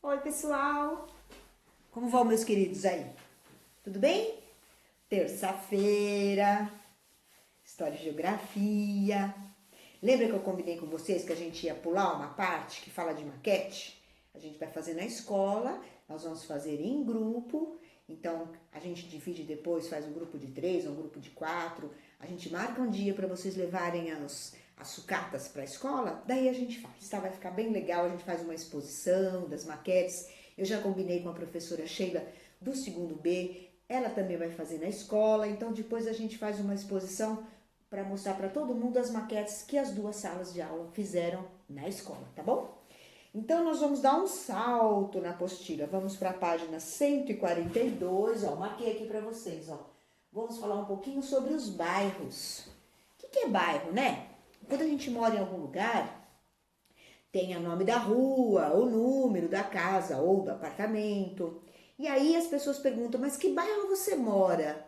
Oi, pessoal! Como vão, meus queridos aí? Tudo bem? Terça-feira, História e Geografia. Lembra que eu combinei com vocês que a gente ia pular uma parte que fala de maquete? A gente vai fazer na escola, nós vamos fazer em grupo. Então, a gente divide depois, faz um grupo de 3, um grupo de 4. A gente marca um dia para vocês levarem as sucatas para a escola, daí a gente faz, tá? Vai ficar bem legal, a gente faz uma exposição das maquetes. Eu já combinei com a professora Sheila do segundo B, ela também vai fazer na escola, então depois a gente faz uma exposição para mostrar para todo mundo as maquetes que as duas salas de aula fizeram na escola, tá bom? Então, nós vamos dar um salto na apostila. Vamos para a página 142, ó, marquei aqui para vocês, ó. Vamos falar um pouquinho sobre os bairros. O que é bairro, né? Quando a gente mora em algum lugar, tem o nome da rua, o número da casa ou do apartamento. E aí as pessoas perguntam, mas que bairro você mora?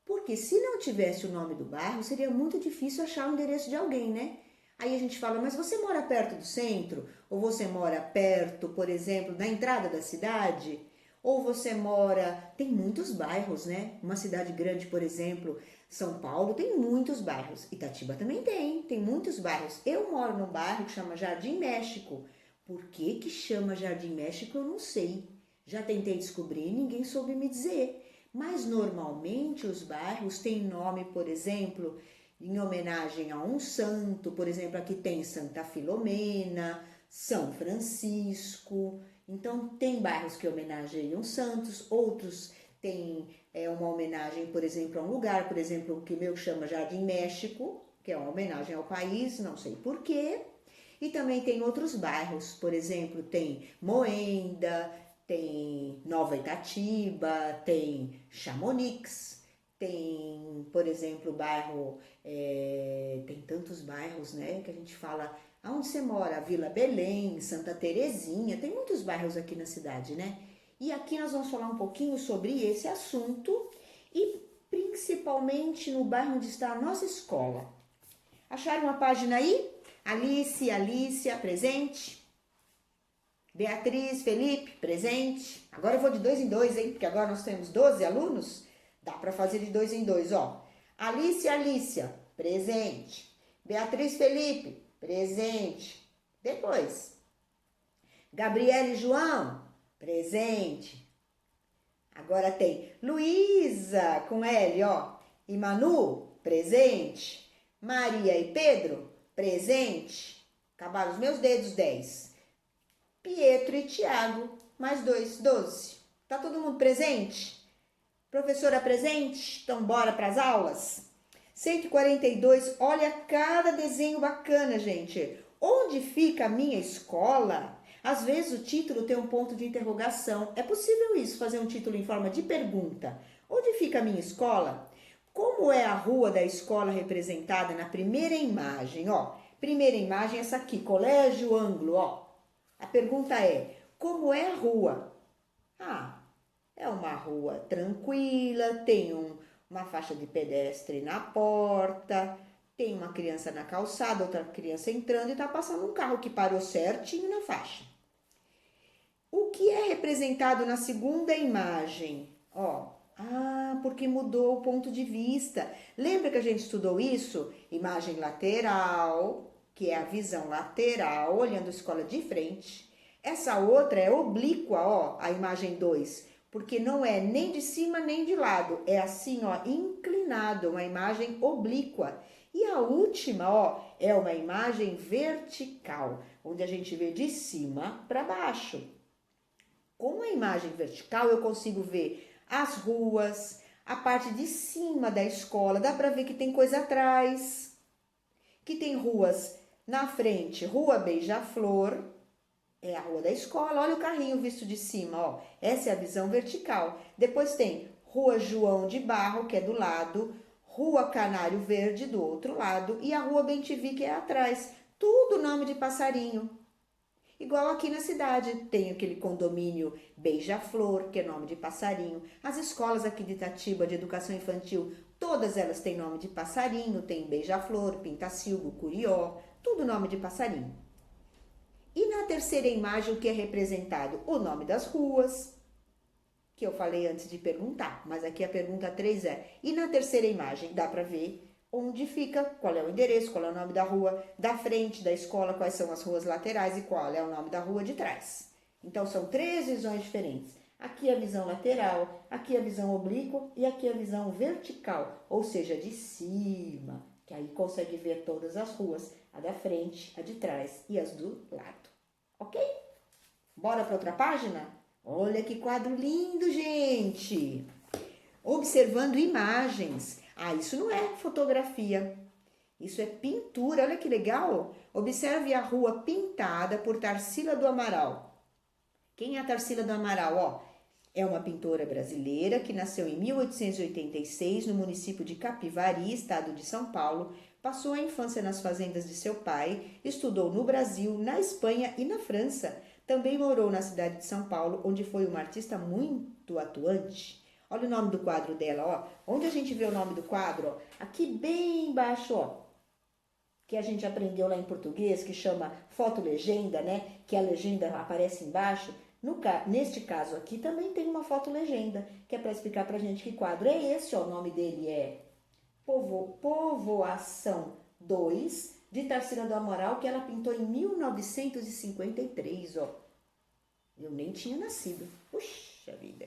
Porque se não tivesse o nome do bairro, seria muito difícil achar o endereço de alguém, né? Aí a gente fala, mas você mora perto do centro? Ou você mora perto, por exemplo, da entrada da cidade? Ou você mora... Tem muitos bairros, né? Uma cidade grande, por exemplo, São Paulo, tem muitos bairros. Itatiba também tem muitos bairros. Eu moro num bairro que chama Jardim México. Por que que chama Jardim México, eu não sei. Já tentei descobrir e ninguém soube me dizer. Mas normalmente os bairros têm nome, por exemplo, em homenagem a um santo. Por exemplo, aqui tem Santa Filomena, São Francisco. Então tem bairros que homenageiam santos, outros têm uma homenagem, por exemplo, a um lugar, por exemplo, o que o meu chama Jardim México, que é uma homenagem ao país, não sei porquê. E também tem outros bairros, por exemplo, tem Moenda, tem Nova Itatiba, tem Chamonix, tem, por exemplo, o bairro, tem tantos bairros, né, que a gente fala, aonde você mora? Vila Belém, Santa Terezinha, tem muitos bairros aqui na cidade, né? E aqui nós vamos falar um pouquinho sobre esse assunto e principalmente no bairro onde está a nossa escola. Acharam uma página aí? Alicia, presente. Beatriz, Felipe, presente. Agora eu vou de 2 em 2, hein? Porque agora nós temos 12 alunos. Dá para fazer de 2 em 2, ó. Alicia, presente. Beatriz, Felipe, presente. Depois. Gabriele e João, presente. Agora tem Luísa, com L, ó. E Manu, presente. Maria e Pedro, presente. Acabaram os meus dedos, 10. Pietro e Tiago, mais 2, 12. Tá todo mundo presente? Professora presente? Então bora para as aulas? 142, olha cada desenho bacana, gente. Onde fica a minha escola? Às vezes o título tem um ponto de interrogação. É possível isso, fazer um título em forma de pergunta. Onde fica a minha escola? Como é a rua da escola representada na primeira imagem? Ó, primeira imagem essa aqui, Colégio Ângulo, ó. A pergunta é, como é a rua? Ah, é uma rua tranquila, tem uma faixa de pedestre na porta, tem uma criança na calçada, outra criança entrando e está passando um carro que parou certinho na faixa. O que é representado na segunda imagem? Ó, porque mudou o ponto de vista. Lembra que a gente estudou isso? Imagem lateral, que é a visão lateral, olhando a escola de frente. Essa outra é oblíqua, ó, a imagem 2, porque não é nem de cima nem de lado, é assim, ó, inclinado, uma imagem oblíqua. E a última, ó, é uma imagem vertical, onde a gente vê de cima para baixo. Com a imagem vertical eu consigo ver as ruas, a parte de cima da escola, dá para ver que tem coisa atrás, que tem ruas na frente, Rua Beija-Flor, é a rua da escola, olha o carrinho visto de cima, ó, essa é a visão vertical. Depois tem Rua João de Barro, que é do lado, Rua Canário Verde do outro lado e a Rua Bem-te-vi, que é atrás, tudo nome de passarinho. Igual aqui na cidade, tem aquele condomínio Beija-Flor, que é nome de passarinho. As escolas aqui de Itatiba, de educação infantil, todas elas têm nome de passarinho. Tem Beija-Flor, Pintacilgo, Curió, tudo nome de passarinho. E na terceira imagem, o que é representado? O nome das ruas, que eu falei antes de perguntar, mas aqui a pergunta 3 é: e na terceira imagem dá para ver onde fica, qual é o endereço, qual é o nome da rua da frente da escola, quais são as ruas laterais e qual é o nome da rua de trás. Então são 3 visões diferentes. Aqui a visão lateral, aqui a visão oblíqua e aqui a visão vertical, ou seja, de cima, que aí consegue ver todas as ruas, a da frente, a de trás e as do lado. Ok? Bora para outra página? Olha que quadro lindo, gente! Observando imagens. Ah, isso não é fotografia, isso é pintura. Olha que legal! Observe a rua pintada por Tarsila do Amaral. Quem é a Tarsila do Amaral? Ó, é uma pintora brasileira que nasceu em 1886 no município de Capivari, estado de São Paulo. Passou a infância nas fazendas de seu pai, estudou no Brasil, na Espanha e na França. Também morou na cidade de São Paulo, onde foi uma artista muito atuante. Olha o nome do quadro dela, ó. Onde a gente vê o nome do quadro? Ó? Aqui bem embaixo, ó. Que a gente aprendeu lá em português, que chama foto-legenda, né? Que a legenda aparece embaixo. Neste caso aqui também tem uma foto-legenda, que é para explicar pra gente que quadro é esse, ó. O nome dele é Povoação 2, de Tarsila do Amaral, que ela pintou em 1953, ó. Eu nem tinha nascido. Puxa vida.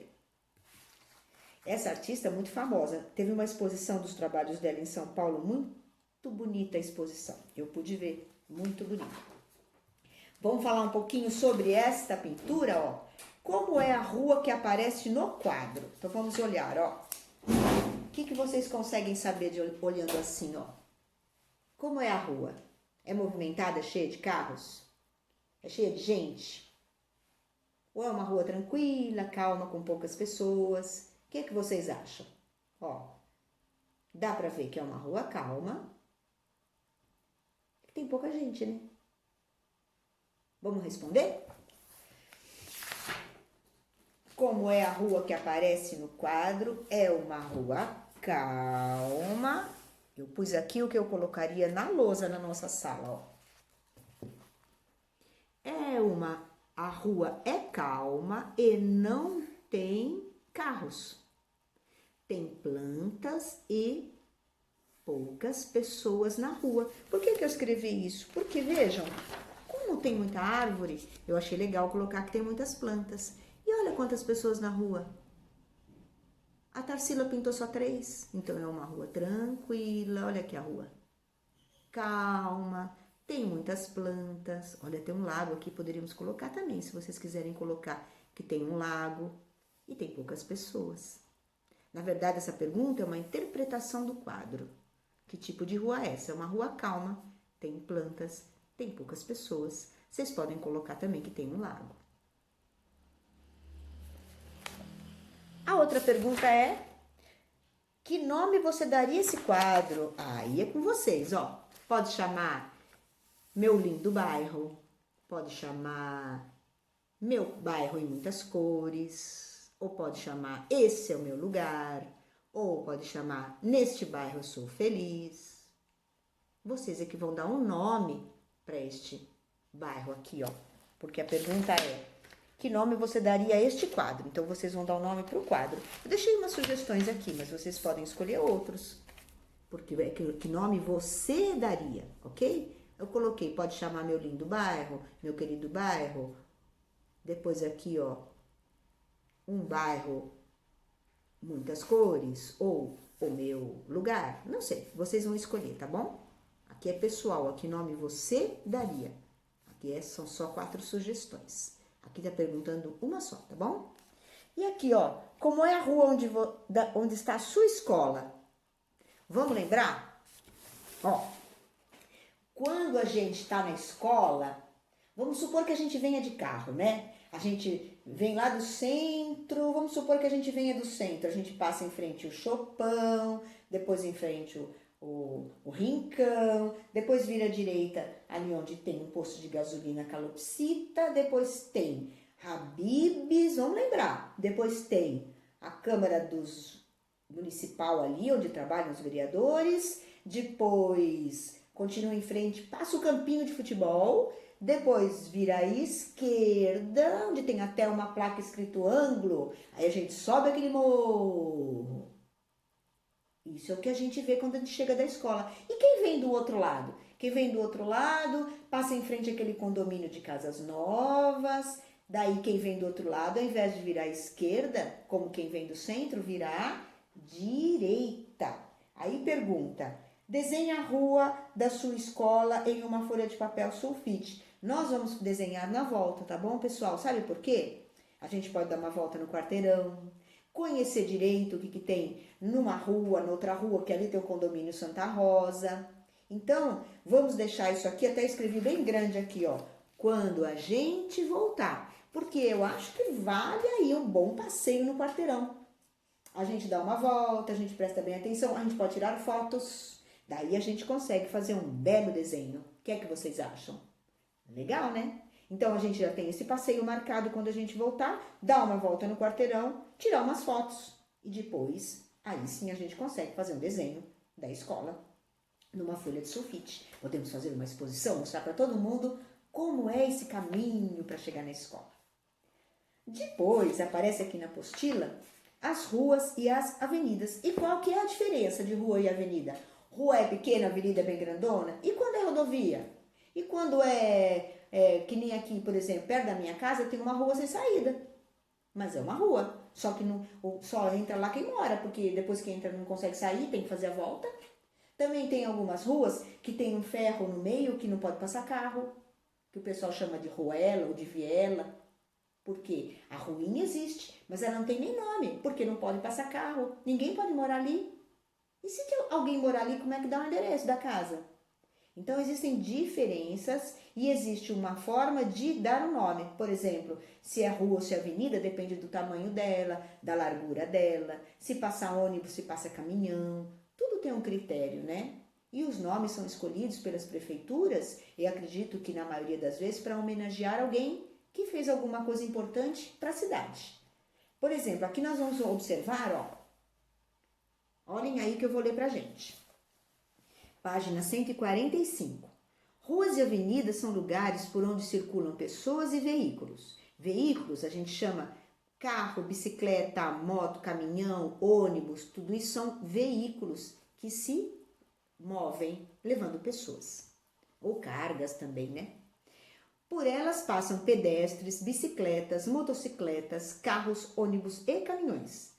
Essa artista é muito famosa. Teve uma exposição dos trabalhos dela em São Paulo, muito bonita a exposição. Eu pude ver, muito bonita. Vamos falar um pouquinho sobre esta pintura, ó. Como é a rua que aparece no quadro? Então vamos olhar, ó. O que vocês conseguem saber olhando assim, ó? Como é a rua? É movimentada, cheia de carros? É cheia de gente? Ou é uma rua tranquila, calma, com poucas pessoas? O que vocês acham? Ó, dá pra ver que é uma rua calma. Tem pouca gente, né? Vamos responder? Como é a rua que aparece no quadro? É uma rua calma. Eu pus aqui o que eu colocaria na lousa na nossa sala, ó. A rua é calma e não tem carros. Tem plantas e poucas pessoas na rua. Por que eu escrevi isso? Porque, vejam, como tem muita árvore, eu achei legal colocar que tem muitas plantas. E olha quantas pessoas na rua. A Tarsila pintou só 3, então é uma rua tranquila. Olha aqui a rua. Calma, tem muitas plantas. Olha, tem um lago aqui, poderíamos colocar também, se vocês quiserem colocar que tem um lago. E tem poucas pessoas. Na verdade, essa pergunta é uma interpretação do quadro. Que tipo de rua é essa? É uma rua calma, tem plantas, tem poucas pessoas. Vocês podem colocar também que tem um lago. A outra pergunta é: que nome você daria a esse quadro? Aí é com vocês, ó. Pode chamar Meu Lindo Bairro, pode chamar Meu Bairro em Muitas Cores, ou pode chamar Esse é o Meu Lugar, ou pode chamar Neste Bairro Eu Sou Feliz. Vocês é que vão dar um nome para este bairro aqui, ó. Porque a pergunta é: que nome você daria a este quadro? Então, vocês vão dar um nome para o quadro. Eu deixei umas sugestões aqui, mas vocês podem escolher outros. Porque é que nome você daria, ok? Eu coloquei, pode chamar Meu Lindo Bairro, Meu Querido Bairro. Depois aqui, ó, Um Bairro, Muitas Cores, ou O Meu Lugar. Não sei, vocês vão escolher, tá bom? Aqui é pessoal, aqui nome você daria. Aqui são só 4 sugestões. Aqui tá perguntando uma só, tá bom? E aqui, ó, como é a rua onde está a sua escola? Vamos lembrar? Ó, quando a gente está na escola, vamos supor que a gente venha de carro, né? A gente vem lá do centro, vamos supor que a gente venha do centro. A gente passa em frente o Chopão, depois em frente o Rincão, depois vira à direita ali onde tem um posto de gasolina Calopsita, depois tem Habib's, vamos lembrar, depois tem a Câmara Municipal ali, onde trabalham os vereadores, depois continua em frente, passa o campinho de futebol, Depois vira à esquerda, onde tem até uma placa escrito ângulo. Aí a gente sobe aquele morro. Isso é o que a gente vê quando a gente chega da escola. E quem vem do outro lado? Quem vem do outro lado, passa em frente àquele condomínio de casas novas. Daí quem vem do outro lado, ao invés de virar à esquerda, como quem vem do centro, virá à direita. Aí pergunta, desenhe a rua da sua escola em uma folha de papel sulfite. Nós vamos desenhar na volta, tá bom, pessoal? Sabe por quê? A gente pode dar uma volta no quarteirão, conhecer direito o que tem numa rua, noutra rua, que ali tem o condomínio Santa Rosa. Então, vamos deixar isso aqui, até escrevi bem grande aqui, ó. Quando a gente voltar. Porque eu acho que vale aí um bom passeio no quarteirão. A gente dá uma volta, a gente presta bem atenção, a gente pode tirar fotos. Daí a gente consegue fazer um belo desenho. O que é que vocês acham? Legal, né? Então a gente já tem esse passeio marcado quando a gente voltar, dá uma volta no quarteirão, tirar umas fotos e depois, aí sim a gente consegue fazer um desenho da escola numa folha de sulfite. Podemos fazer uma exposição, mostrar para todo mundo como é esse caminho para chegar na escola. Depois aparece aqui na apostila as ruas e as avenidas. E qual que é a diferença de rua e avenida? Rua é pequena, avenida é bem grandona. E quando é rodovia? E quando que nem aqui, por exemplo, perto da minha casa tem uma rua sem saída. Mas é uma rua. Só que não, só entra lá quem mora, porque depois que entra não consegue sair, tem que fazer a volta. Também tem algumas ruas que tem um ferro no meio que não pode passar carro, que o pessoal chama de ruela ou de viela. Porque a ruinha existe, mas ela não tem nem nome, porque não pode passar carro. Ninguém pode morar ali. E se alguém morar ali, como é que dá o endereço da casa? Então, existem diferenças e existe uma forma de dar o nome. Por exemplo, se é rua ou se é avenida, depende do tamanho dela, da largura dela, se passa ônibus, se passa caminhão. Tudo tem um critério, né? E os nomes são escolhidos pelas prefeituras, e acredito que na maioria das vezes para homenagear alguém que fez alguma coisa importante para a cidade. Por exemplo, aqui nós vamos observar, ó. Olhem aí que eu vou ler pra gente. Página 145. Ruas e avenidas são lugares por onde circulam pessoas e veículos. Veículos a gente chama carro, bicicleta, moto, caminhão, ônibus, tudo isso são veículos que se movem levando pessoas. Ou cargas também, né? Por elas passam pedestres, bicicletas, motocicletas, carros, ônibus e caminhões.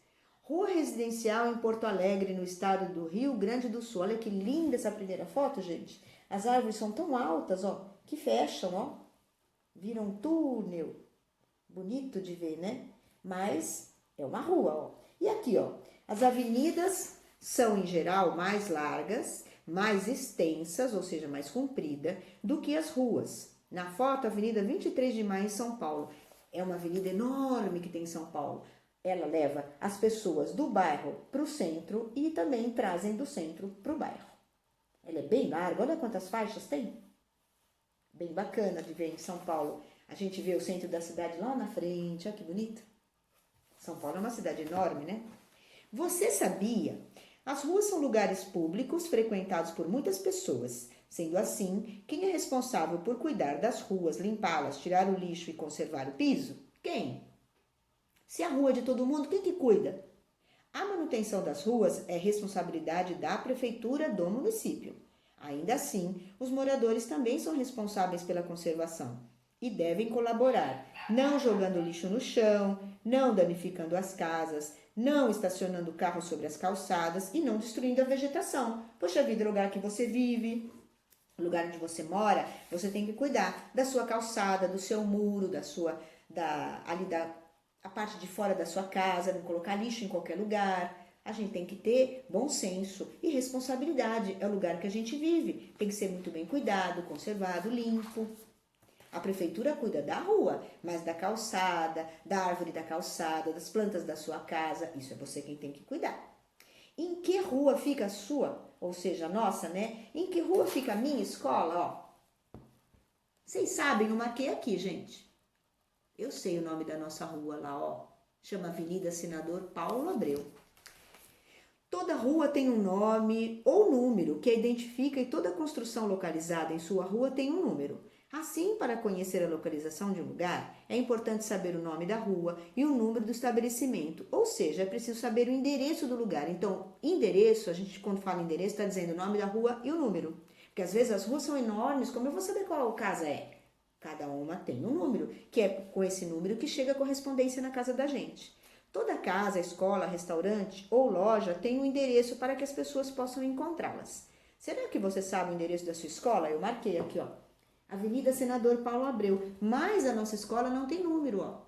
Rua residencial em Porto Alegre, no estado do Rio Grande do Sul. Olha que linda essa primeira foto, gente. As árvores são tão altas, ó, que fecham, ó. Viram um túnel. Bonito de ver, né? Mas é uma rua, ó. E aqui, ó, as avenidas são, em geral, mais largas, mais extensas, ou seja, mais comprida, do que as ruas. Na foto, a Avenida 23 de Maio, em São Paulo. É uma avenida enorme que tem em São Paulo. Ela leva as pessoas do bairro para o centro e também trazem do centro para o bairro. Ela é bem larga, olha quantas faixas tem. Bem bacana de ver em São Paulo. A gente vê o centro da cidade lá na frente, olha que bonito. São Paulo é uma cidade enorme, né? Você sabia? As ruas são lugares públicos frequentados por muitas pessoas. Sendo assim, quem é responsável por cuidar das ruas, limpá-las, tirar o lixo e conservar o piso? Quem? Se a rua é de todo mundo, quem que cuida? A manutenção das ruas é responsabilidade da prefeitura do município. Ainda assim, os moradores também são responsáveis pela conservação e devem colaborar, não jogando lixo no chão, não danificando as casas, não estacionando carros sobre as calçadas e não destruindo a vegetação. Poxa vida, o lugar que você vive, o lugar onde você mora, você tem que cuidar da sua calçada, do seu muro, a parte de fora da sua casa, não colocar lixo em qualquer lugar. A gente tem que ter bom senso e responsabilidade. É o lugar que a gente vive. Tem que ser muito bem cuidado, conservado, limpo. A prefeitura cuida da rua, mas da calçada, da árvore da calçada, das plantas da sua casa, isso é você quem tem que cuidar. Em que rua fica a sua, ou seja, a nossa, né? Em que rua fica a minha escola, ó? Vocês sabem, eu marquei aqui, gente. Eu sei o nome da nossa rua lá, ó. Chama Avenida Senador Paulo Abreu. Toda rua tem um nome ou número que a identifica e toda construção localizada em sua rua tem um número. Assim, para conhecer a localização de um lugar, é importante saber o nome da rua e o número do estabelecimento, ou seja, é preciso saber o endereço do lugar. Então, endereço, a gente quando fala endereço está dizendo o nome da rua e o número, porque às vezes as ruas são enormes, como eu vou saber qual casa é? Cada uma tem um número, que é com esse número que chega a correspondência na casa da gente. Toda casa, escola, restaurante ou loja tem um endereço para que as pessoas possam encontrá-las. Será que você sabe o endereço da sua escola? Eu marquei aqui, ó. Avenida Senador Paulo Abreu, mas a nossa escola não tem número, ó.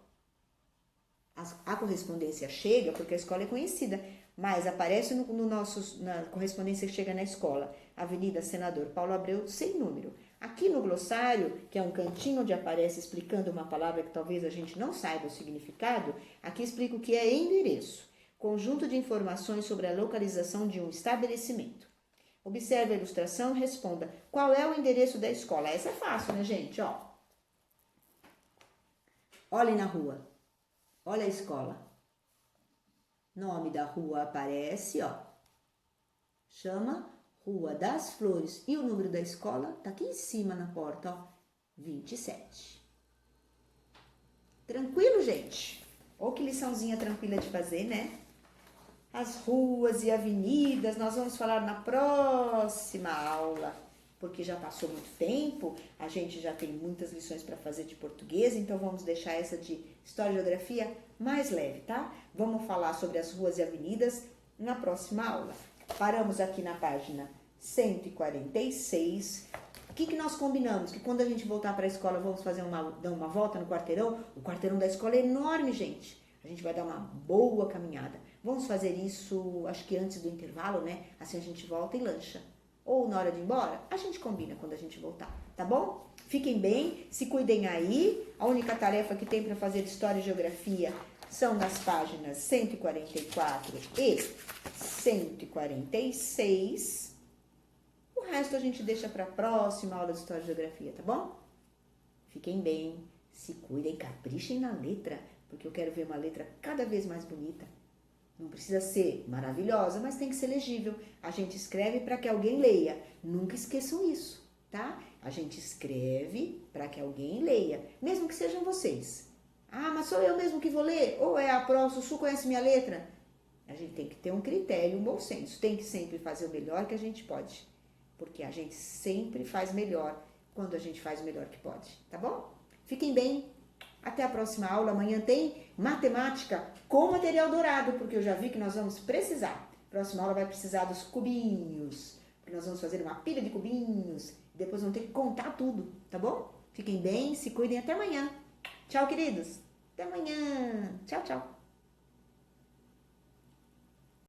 A correspondência chega porque a escola é conhecida, mas aparece na correspondência que chega na escola, Avenida Senador Paulo Abreu, sem número. Aqui no glossário, que é um cantinho onde aparece explicando uma palavra que talvez a gente não saiba o significado, aqui explica o que é endereço, conjunto de informações sobre a localização de um estabelecimento. Observe a ilustração e responda qual é o endereço da escola. Essa é fácil, né, gente? Ó. Olhem na rua. Olha a escola. Nome da rua aparece, ó. Chama Rua das Flores. E o número da escola tá aqui em cima na porta, ó. 27. Tranquilo, gente? Ou que liçãozinha tranquila de fazer, né? As ruas e avenidas, nós vamos falar na próxima aula, porque já passou muito tempo, a gente já tem muitas lições para fazer de português, então vamos deixar essa de História e Geografia mais leve, tá? Vamos falar sobre as ruas e avenidas na próxima aula. Paramos aqui na página 146. O que nós combinamos? Que quando a gente voltar para a escola, vamos fazer dar uma volta no quarteirão. O quarteirão da escola é enorme, gente. A gente vai dar uma boa caminhada. Vamos fazer isso, acho que antes do intervalo, né? Assim a gente volta e lancha. Ou na hora de ir embora, a gente combina quando a gente voltar, tá bom? Fiquem bem, se cuidem aí. A única tarefa que tem para fazer de História e Geografia são nas páginas 144 e 146. O resto a gente deixa para a próxima aula de História e Geografia, tá bom? Fiquem bem, se cuidem, caprichem na letra, porque eu quero ver uma letra cada vez mais bonita. Não precisa ser maravilhosa, mas tem que ser legível. A gente escreve para que alguém leia. Nunca esqueçam isso, tá? A gente escreve para que alguém leia, mesmo que sejam vocês. Ah, mas sou eu mesmo que vou ler? Ou é a Pro, Sussu conhece minha letra? A gente tem que ter um critério, um bom senso. Tem que sempre fazer o melhor que a gente pode. Porque a gente sempre faz melhor quando a gente faz o melhor que pode, tá bom? Fiquem bem. Até a próxima aula. Amanhã tem matemática com material dourado, porque eu já vi que nós vamos precisar. Próxima aula vai precisar dos cubinhos, porque nós vamos fazer uma pilha de cubinhos. Depois vamos ter que contar tudo, tá bom? Fiquem bem, se cuidem. Até amanhã. Tchau, queridos. Até amanhã. Tchau, tchau.